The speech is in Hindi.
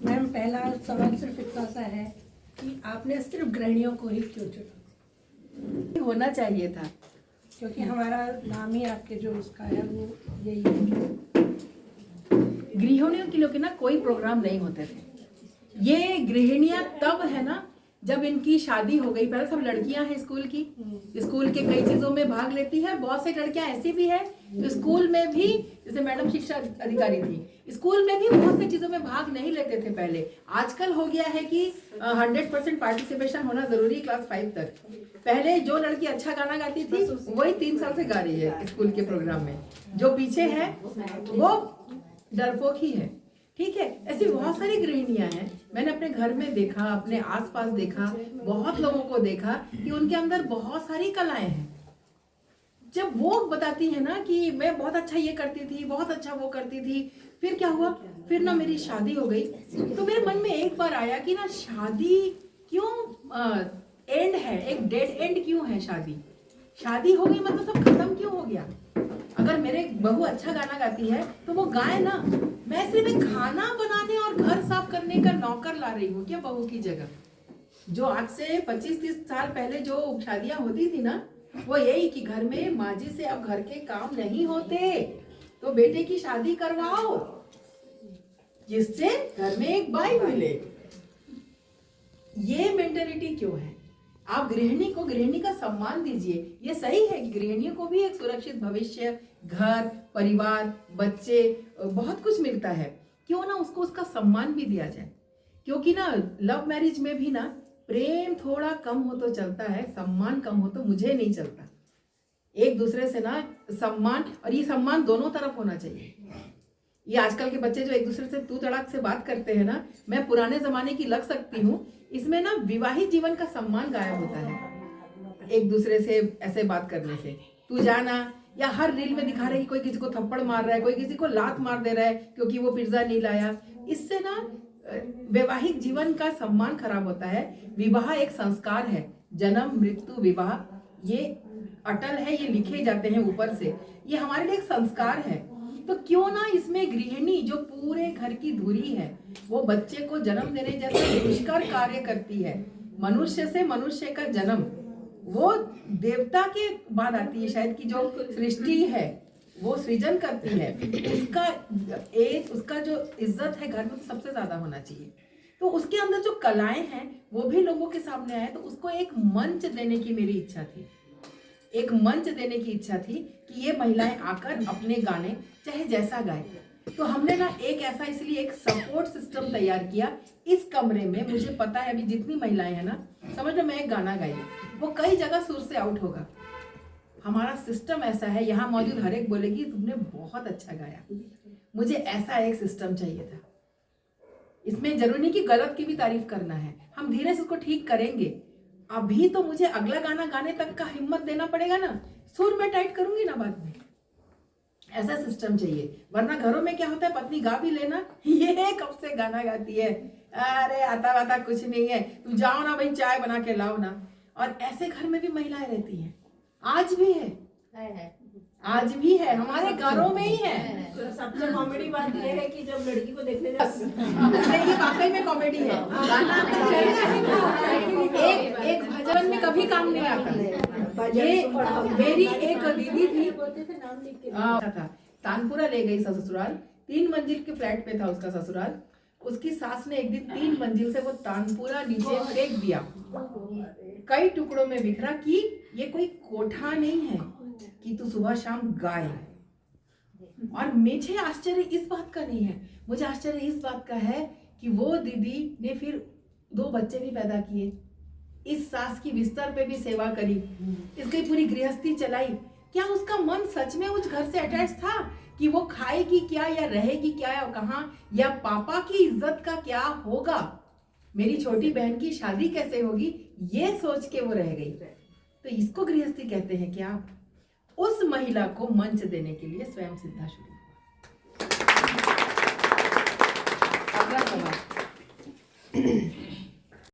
मैम पहला सवाल सिर्फ इतना सा है कि आपने सिर्फ गृहिणियों को ही क्यों चुना? होना चाहिए था, क्योंकि हमारा नाम ही आपके जो उसका है वो यही है। गृहिणियों के लिए ना कोई प्रोग्राम नहीं होते थे। ये गृहिणियां तब है ना जब इनकी शादी हो गई। पहले सब लड़कियां हैं स्कूल की, स्कूल के कई चीजों में भाग लेती है। बहुत से लड़कियां ऐसी भी है तो स्कूल में भी, जैसे मैडम शिक्षा अधिकारी थी, स्कूल में भी बहुत सी चीजों में भाग नहीं लेते थे पहले। आजकल हो गया है कि 100% पार्टिसिपेशन होना जरूरी क्लास 5 तक। पहले जो लड़की अच्छा गाना गाती थी वही 3 साल से गा रही है स्कूल के प्रोग्राम में। जो पीछे है वो डरपोक ही है। ठीक है, ऐसी बहुत सारी गृहिणियां हैं। मैंने अपने घर में देखा, अपने आसपास देखा, बहुत लोगों को देखा कि उनके अंदर बहुत सारी कलाएं हैं। जब वो बताती है ना कि मैं बहुत अच्छा ये करती थी, बहुत अच्छा वो करती थी, फिर क्या हुआ, फिर ना मेरी शादी हो गई। तो मेरे मन में एक बार आया कि ना शादी क्यों एंड है, एक डेड एंड क्यों है शादी? शादी हो गई मतलब सब खत्म क्यों हो गया? अगर मेरे बहू अच्छा गाना गाती है तो वो गाए ना। मैं सिर्फ एक खाना बनाने और घर साफ करने का नौकर ला रही हूँ क्या बहू की जगह? जो आज से 25-30 साल पहले जो शादियां होती थी ना, वो यही कि घर में माँ जी से अब घर के काम नहीं होते तो बेटे की शादी करवाओ जिससे घर में एक बाई मिले। ये मेंटेलिटी क्यों है? आप गृहिणी को गृहिणी का सम्मान दीजिए। ये सही है कि गृहिणियों को भी एक सुरक्षित भविष्य, घर, परिवार, बच्चे, बहुत कुछ मिलता है। क्यों ना उसको उसका सम्मान भी दिया जाए? क्योंकि ना लव मैरिज में भी ना प्रेम थोड़ा कम हो तो चलता है, सम्मान कम हो तो मुझे नहीं चलता। एक दूसरे से ना सम्मान, और ये सम्मान दोनों तरफ होना चाहिए। ये आजकल के बच्चे जो एक दूसरे से तू तड़ाक से बात करते हैं ना, मैं पुराने जमाने की लग सकती हूँ, इसमें ना विवाहित जीवन का सम्मान गायब होता है एक दूसरे से ऐसे बात करने से। तू जाना, या हर रील में दिखा रहे कि कोई किसी को थप्पड़ मार रहा है, कोई किसी को लात मार दे रहा है क्योंकि वो पिज्जा नहीं लाया। इससे ना वैवाहिक जीवन का सम्मान खराब होता है। विवाह एक संस्कार है, जन्म मृत्यु विवाह ये अटल है, ये लिखे जाते हैं ऊपर से, ये हमारे लिए एक संस्कार है। तो क्यों ना इसमें गृहिणी जो पूरे घर की धुरी है, वो बच्चे को जन्म देने जैसा दुष्कर कार्य करती है। मनुष्य से मनुष्य का जन्म वो देवता के बाद आती है शायद, कि जो सृष्टि है वो सृजन करती है, उसका जो इज्जत है घर में तो सबसे ज्यादा होना चाहिए। तो उसके अंदर जो कलाएं हैं वो भी लोगों के सामने आए, तो उसको एक मंच देने की मेरी इच्छा थी। एक मंच देने की इच्छा थी कि ये महिलाएं आकर अपने गाने चाहे जैसा गाए। तो हमने ना एक ऐसा, इसलिए एक सपोर्ट सिस्टम तैयार किया। इस कमरे में मुझे पता है अभी जितनी महिलाएं हैं ना, समझ लो मैं एक गाना गाई, वो कई जगह सुर से आउट होगा। हमारा सिस्टम ऐसा है, यहाँ मौजूद हर एक बोलेगी तुमने बहुत अच्छा गाया। मुझे ऐसा एक सिस्टम चाहिए था। इसमें जरूरी नहीं कि गलत की भी तारीफ करना है, हम धीरे से उसको ठीक करेंगे। अभी तो मुझे अगला गाना गाने तक का हिम्मत देना पड़ेगा ना, सुर में टाइट करूंगी ना बाद में। ऐसा सिस्टम चाहिए, वरना घरों में क्या होता है, पत्नी गा भी लेना, ये कब से गाना गाती है, अरे आता वाता कुछ नहीं है, तुम जाओ ना भाई चाय बना के लाओ ना। और ऐसे घर में भी महिलाएं रहती हैं, आज भी है, आज भी है, हमारे घरों में ही है। सबसे कॉमेडी बात यह है कि जब लड़की को देखने ये वाकई में कॉमेडी है। गाना एक भजन में कभी काम नहीं आता। ये मेरी एक दीदी थी, था तानपुरा ले गई ससुराल, 3 मंजिल के फ्लैट पे था उसका ससुराल। उसकी सास ने एक दिन 3 मंजिल से वो तानपुरा नीचे फेंक दिया, कई टुकड़ों में बिखरा, कि ये कोई कोठा नहीं है कि तू सुबह शाम गाए। और मुझे आश्चर्य इस बात का नहीं है, मुझे आश्चर्य इस बात का है कि वो दीदी ने फिर 2 बच्चे भी पैदा किए, इस सास की बिस्तर पे भी सेवा करी, इसकी पूरी गृहस्थी चलाई। क्या उसका मन सच में उस घर से अटैच था कि वो खाएगी क्या या रहेगी क्या या कहाँ, या पापा की इज्जत का क्या होगा, मेरी छोटी बहन की शादी कैसे होगी, ये सोच के वो रह गई। तो इसको गृहस्थी कहते हैं क्या? उस महिला को मंच देने के लिए स्वयं सिद्धा शुरू हुआ। अगला सवाल।